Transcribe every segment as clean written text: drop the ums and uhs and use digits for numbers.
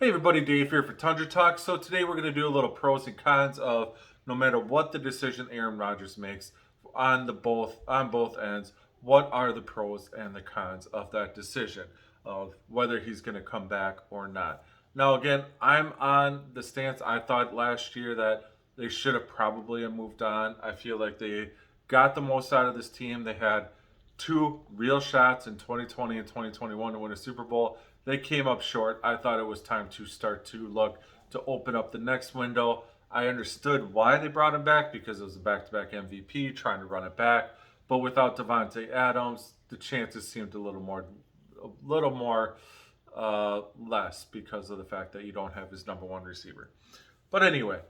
Hey everybody, Dave here for Tundra Talk. So today we're going to do a little pros and cons of no matter what the decision Aaron Rodgers makes on both ends, what are the pros and the cons of that decision of whether he's going to come back or not. Now again, I'm on the stance I thought last year that they should have probably moved on. I feel like they got the most out of this team. They had two real shots in 2020 and 2021 to win a Super Bowl. They came up short. I thought it was time to start to look to open up the next window. I understood why they brought him back because it was a back-to-back MVP trying to run it back. But without Devontae Adams, the chances seemed a little more less because of the fact that you don't have his number one receiver. But anyway,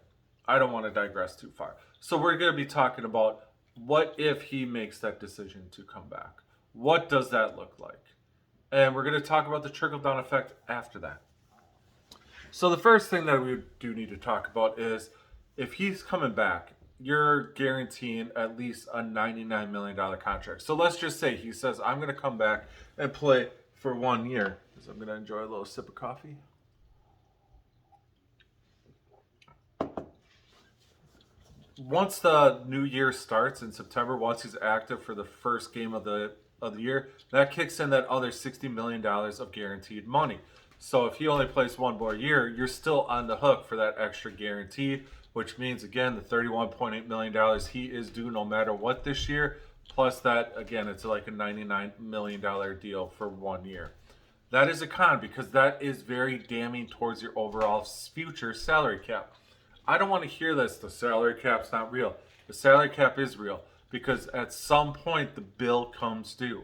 I don't want to digress too far. So we're going to be talking about what if he makes that decision to come back? What does that look like? And we're going to talk about the trickle down effect after that. So, the first thing that we do need to talk about is if he's coming back, you're guaranteeing at least a $99 million contract. So, let's just say he says, I'm going to come back and play for 1 year. So, I'm going to enjoy a little sip of coffee. Once the new year starts in September, once he's active for the first game of the year, that kicks in that other $60 million of guaranteed money. So if he only plays one more year, you're still on the hook for that extra guaranteed, which means again the $31.8 million he is due no matter what this year. Plus that again, it's like a $99 million deal for 1 year. That is a con because that is very damning towards your overall future salary cap. I don't want to hear this. The salary cap's not real. The salary cap is real because at some point the bill comes due.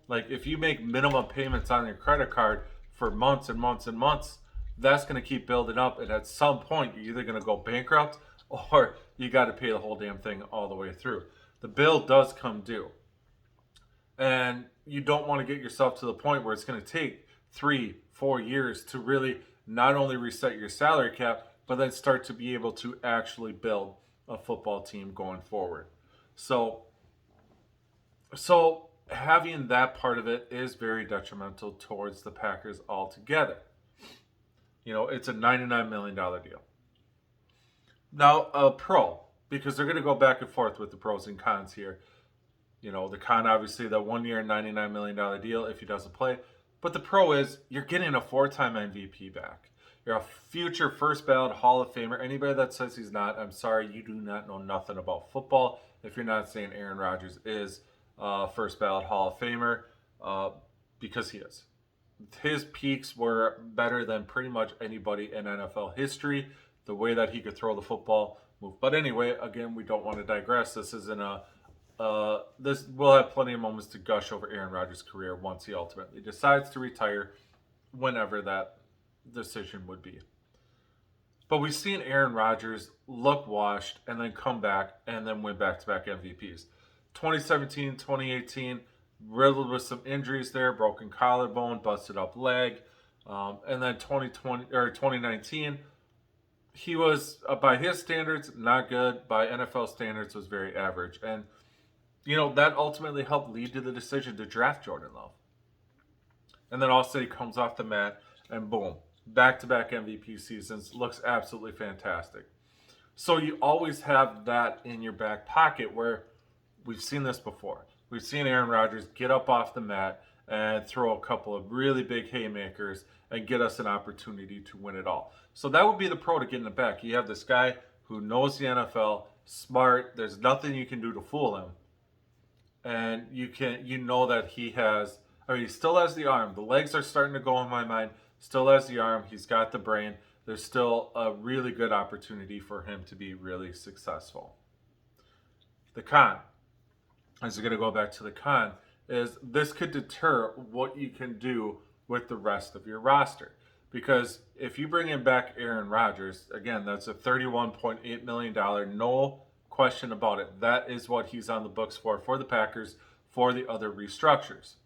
Like if you make minimum payments on your credit card for months and months and months, that's going to keep building up. And at some point, you're either going to go bankrupt or you got to pay the whole damn thing all the way through. The bill does come due. And you don't want to get yourself to the point where it's going to take 3-4 years to really not only reset your salary cap, but then start to be able to actually build a football team going forward. So having that part of it is very detrimental towards the Packers altogether. You know, it's a $99 million deal. Now, a pro, because they're going to go back and forth with the pros and cons here. You know, the con, obviously, the 1 year, $99 million deal if he doesn't play. But the pro is you're getting a 4-time MVP back. You're a future first ballot Hall of Famer. Anybody that says he's not, I'm sorry, you do not know nothing about football. If you're not saying Aaron Rodgers is first ballot Hall of Famer, because he is. His peaks were better than pretty much anybody in NFL history. The way that he could throw the football, move. But anyway, again, we don't want to digress. This isn't a. This we'll have plenty of moments to gush over Aaron Rodgers' career once he ultimately decides to retire, whenever that decision would be. But we've seen Aaron Rodgers look washed and then come back and then win back-to-back MVPs. 2017, 2018, riddled with some injuries there, broken collarbone, busted up leg. And then 2020 or 2019, he was, by his standards, not good. By NFL standards, was very average. And, you know, that ultimately helped lead to the decision to draft Jordan Love. And then all of a sudden he comes off the mat and boom, back-to-back MVP seasons, looks absolutely fantastic. So you always have that in your back pocket where we've seen this before. We've seen Aaron Rodgers get up off the mat and throw a couple of really big haymakers and get us an opportunity to win it all. So that would be the pro to get in the back. You have this guy who knows the NFL, smart. There's nothing you can do to fool him. And you know that he still has the arm. The legs are starting to go in my mind. Still has the arm. He's got the brain. There's still a really good opportunity for him to be really successful. The con, as we're going to go back to the con, is this could deter what you can do with the rest of your roster. Because if you bring in back Aaron Rodgers, again, that's a $31.8 million, no question about it. That is what he's on the books for the Packers, for the other restructures.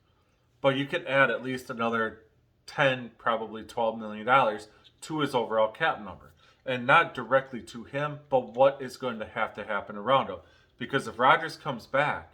But you can add at least another 10, probably $12 million to his overall cap number. And not directly to him, but what is going to happen around him. Because if Rodgers comes back,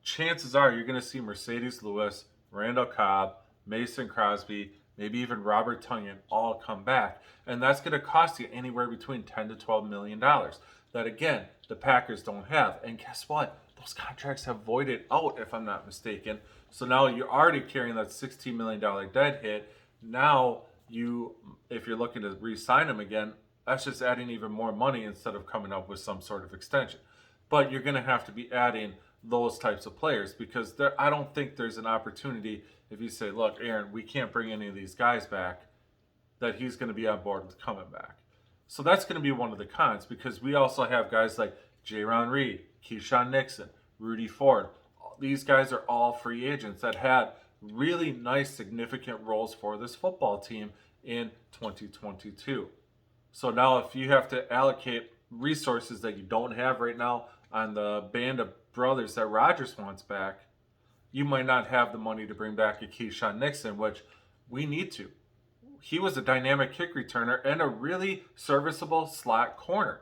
chances are you're going to see Mercedes Lewis, Randall Cobb, Mason Crosby, maybe even Robert Tonyan all come back. And that's going to cost you anywhere between $10 to $12 million. That, again, the Packers don't have. And guess what? Those contracts have voided out, if I'm not mistaken. So now you're already carrying that $16 million dead hit. Now, if you're looking to re-sign him again, that's just adding even more money instead of coming up with some sort of extension. But you're going to have to be adding those types of players because I don't think there's an opportunity if you say, look, Aaron, we can't bring any of these guys back, that he's going to be on board with coming back. So that's going to be one of the cons because we also have guys like Jaron Reed, Keyshawn Nixon, Rudy Ford. These guys are all free agents that had really nice, significant roles for this football team in 2022. So now if you have to allocate resources that you don't have right now on the band of brothers that Rodgers wants back, you might not have the money to bring back a Keyshawn Nixon, which we need to. He was a dynamic kick returner and a really serviceable slot corner.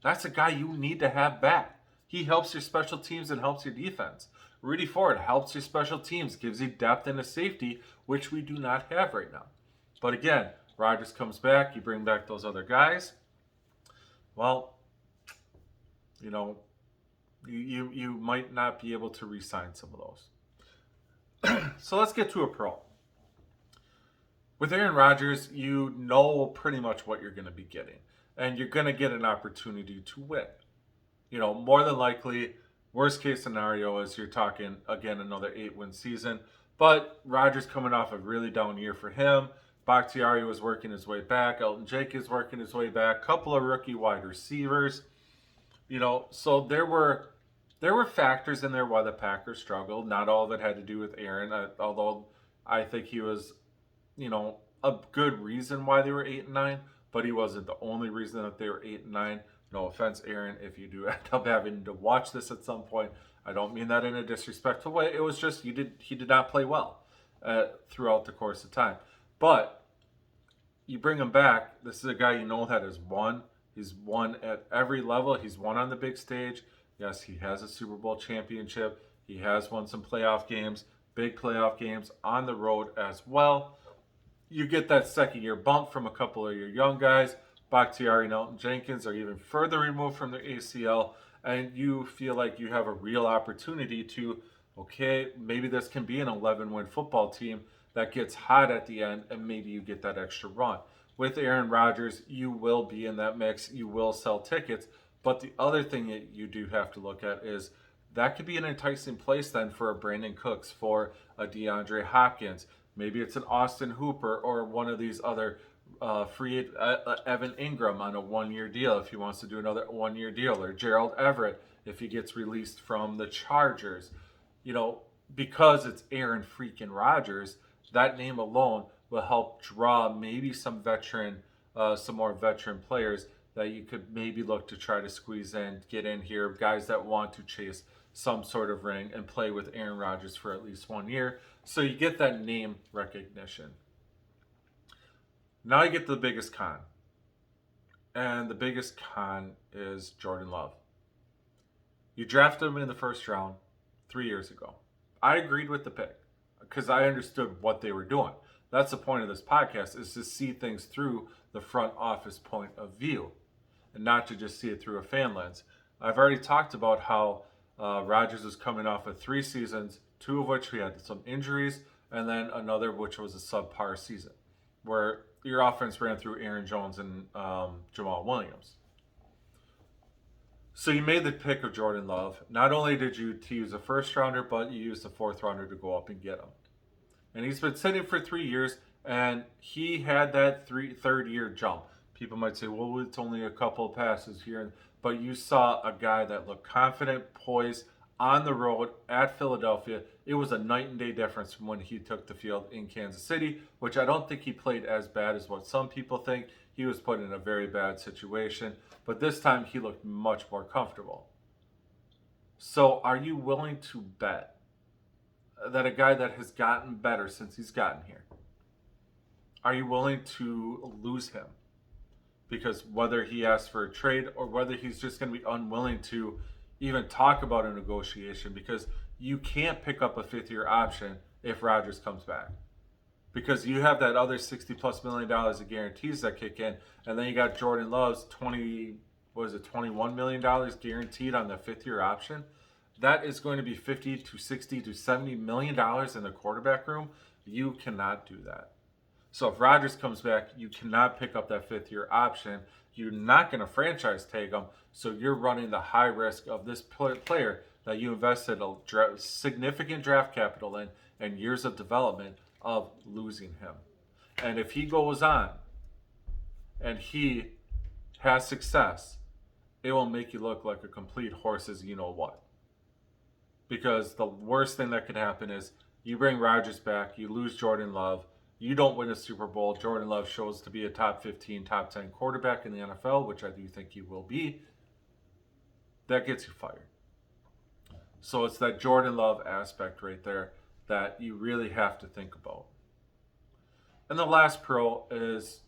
That's a guy you need to have back. He helps your special teams and helps your defense. Rudy Ford helps your special teams, gives you depth and a safety, which we do not have right now. But again, Rodgers comes back, you bring back those other guys. Well, you know, you might not be able to re-sign some of those. So let's get to a pro. With Aaron Rodgers, you know pretty much what you're going to be getting. And you're going to get an opportunity to win. You know, more than likely, worst case scenario is you're talking, again, another 8-win season. But Rodgers coming off a really down year for him. Bakhtiari was working his way back. Elton Jenkins working his way back. Couple of rookie wide receivers. You know, so there were factors in there why the Packers struggled. Not all of it had to do with Aaron, although I think he was, you know, a good reason why they were 8-9, but he wasn't the only reason that they were 8-9. No offense, Aaron, if you do end up having to watch this at some point. I don't mean that in a disrespectful way. It was just he did not play well throughout the course of time. But you bring him back. This is a guy you know that has won. He's won at every level. He's won on the big stage. Yes, he has a Super Bowl championship. He has won some playoff games, big playoff games on the road as well. You get that second-year bump from a couple of your young guys. Bakhtiari and Elton Jenkins are even further removed from their ACL, and you feel like you have a real opportunity to, okay, maybe this can be an 11-win football team that gets hot at the end, and maybe you get that extra run. With Aaron Rodgers, you will be in that mix. You will sell tickets. But the other thing that you do have to look at is that could be an enticing place then for a Brandon Cooks, for a DeAndre Hopkins. Maybe it's an Austin Hooper or one of these other free Evan Ingram on a one-year deal if he wants to do another one-year deal, or Gerald Everett if he gets released from the Chargers. You know, because it's Aaron freaking Rodgers, that name alone will help draw maybe some more veteran players that you could maybe look to try to squeeze in, get in here, guys that want to chase some sort of ring and play with Aaron Rodgers for at least 1 year. So you get that name recognition. Now you get to the biggest con. And the biggest con is Jordan Love. You drafted him in the first round 3 years ago. I agreed with the pick because I understood what they were doing. That's the point of this podcast, is to see things through the front office point of view and not to just see it through a fan lens. I've already talked about how Rodgers was coming off of 3 seasons, 2 of which he had some injuries, and then another which was a subpar season, where your offense ran through Aaron Jones and Jamal Williams. So you made the pick of Jordan Love. Not only did you use a first rounder, but you used a 4th rounder to go up and get him. And he's been sitting for 3 years, and he had that third-year jump. People might say, well, it's only a couple of passes here. But you saw a guy that looked confident, poised, on the road at Philadelphia. It was a night and day difference from when he took the field in Kansas City, which I don't think he played as bad as what some people think. He was put in a very bad situation. But this time, he looked much more comfortable. So are you willing to bet that a guy that has gotten better since he's gotten here, are you willing to lose him? Because whether he asks for a trade or whether he's just going to be unwilling to even talk about a negotiation, because you can't pick up a 5th-year option if Rodgers comes back. because you have that other $60+ million of guarantees that kick in, and then you got Jordan Love's 21 million dollars guaranteed on the 5th-year option. That is going to be 50 to 60 to 70 million dollars in the quarterback room. You cannot do that. So if Rodgers comes back, you cannot pick up that 5th-year option. You're not going to franchise tag him, so you're running the high risk of this player that you invested a significant draft capital in and years of development of losing him. And if he goes on and he has success, it will make you look like a complete horse's you know what. Because the worst thing that could happen is you bring Rodgers back, you lose Jordan Love, you don't win a Super Bowl, Jordan Love shows to be a top 15, top 10 quarterback in the NFL, which I do think he will be. That gets you fired. So it's that Jordan Love aspect right there that you really have to think about. And the last pro is,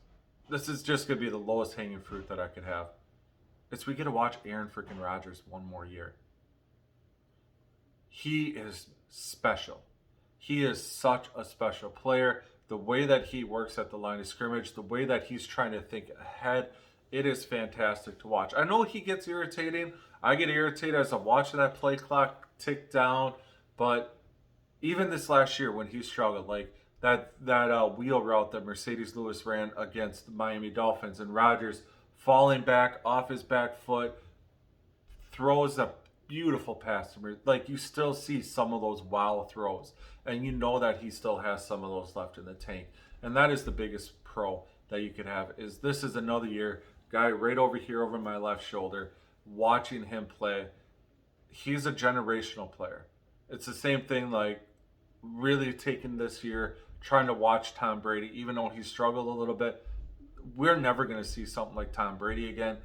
this is just going to be the lowest hanging fruit that I could have. It's we get to watch Aaron freaking Rodgers one more year. He is special. He is such a special player. The way that he works at the line of scrimmage, the way that he's trying to think ahead, it is fantastic to watch. I know he gets irritating. I get irritated as I'm watching that play clock tick down. But even this last year when he struggled, like that wheel route that Mercedes Lewis ran against the Miami Dolphins, and Rodgers falling back off his back foot, throws a beautiful pass to me. Like, you still see some of those wow throws, and you know that he still has some of those left in the tank. And that is the biggest pro that you can have, is this is another year, guy right over here over my left shoulder, watching him play. He's a generational player. It's the same thing, like really taking this year, trying to watch Tom Brady, even though he struggled a little bit. We're never going to see something like Tom Brady again.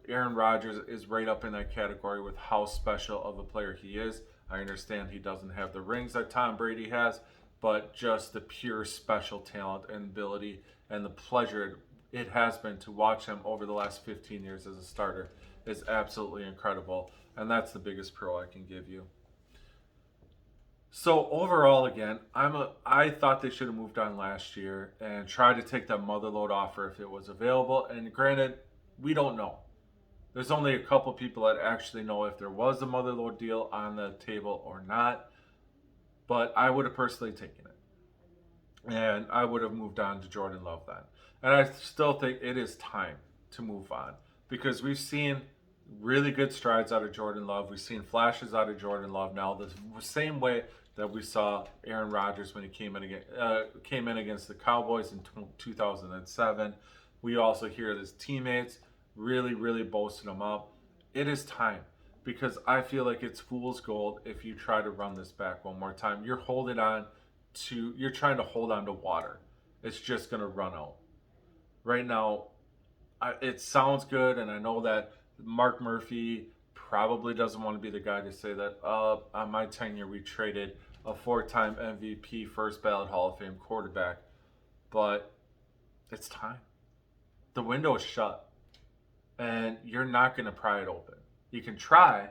Aaron Rodgers is right up in that category with how special of a player he is. I understand he doesn't have the rings that Tom Brady has, but just the pure special talent and ability and the pleasure it has been to watch him over the last 15 years as a starter is absolutely incredible. And that's the biggest pro I can give you. So overall, again, I thought they should have moved on last year and tried to take that motherload offer if it was available. And granted, we don't know. There's only a couple people that actually know if there was a motherload deal on the table or not. But I would have personally taken it. And I would have moved on to Jordan Love then. And I still think it is time to move on, because we've seen really good strides out of Jordan Love. We've seen flashes out of Jordan Love now, the same way that we saw Aaron Rodgers when he came in against the Cowboys in 2007. We also hear his teammates really boasting him up. It is time, because I feel like it's fool's gold if you try to run this back one more time. You're trying to hold on to water. It's just going to run out. Right now, it sounds good, and I know that Mark Murphy probably doesn't want to be the guy to say that, on my tenure we traded a 4-time MVP, first ballot Hall of Fame quarterback. But it's time. The window is shut, and you're not going to pry it open. You can try,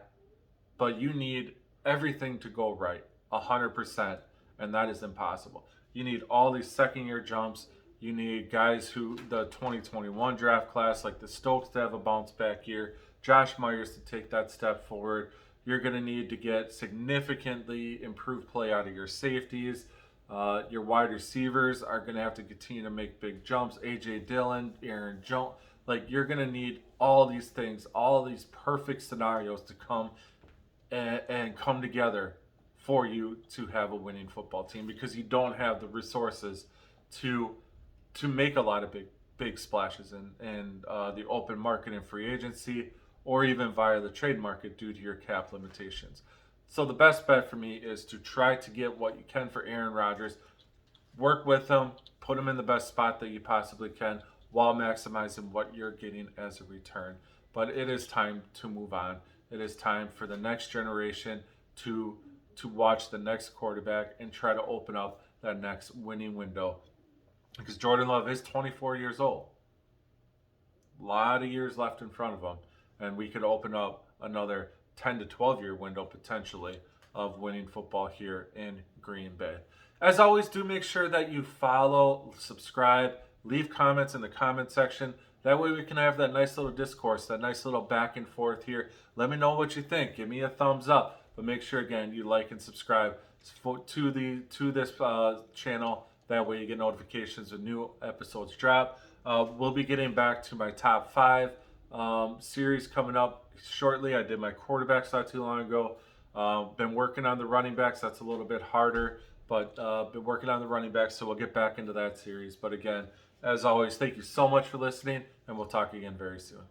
but you need everything to go right 100%, and that is impossible. You need all these second-year jumps. You need guys who, the 2021 draft class, like the Stokes, to have a bounce-back year. Josh Myers to take that step forward. You're going to need to get significantly improved play out of your safeties. Your wide receivers are going to have to continue to make big jumps. A.J. Dillon, Aaron Jones. Like, you're going to need all these things, all these perfect scenarios to come and come together for you to have a winning football team, because you don't have the resources to make a lot of big splashes in the open market and free agency, or even via the trade market due to your cap limitations. So the best bet for me is to try to get what you can for Aaron Rodgers, work with him, put him in the best spot that you possibly can, while maximizing what you're getting as a return. But it is time to move on. It is time for the next generation to watch the next quarterback and try to open up that next winning window. Because Jordan Love is 24 years old. A lot of years left in front of him. And we could open up another 10 to 12 year window potentially of winning football here in Green Bay. As always, do make sure that you follow, subscribe, leave comments in the comment section. That way we can have that nice little discourse, that nice little back and forth here. Let me know what you think. Give me a thumbs up. But make sure, again, you like and subscribe to this channel. That way you get notifications when new episodes drop. We'll be getting back to my top 5 series coming up shortly. I did my quarterbacks not too long ago. Been working on the running backs. That's a little bit harder, but been working on the running backs, so we'll get back into that series. But again, as always, thank you so much for listening, and we'll talk again very soon.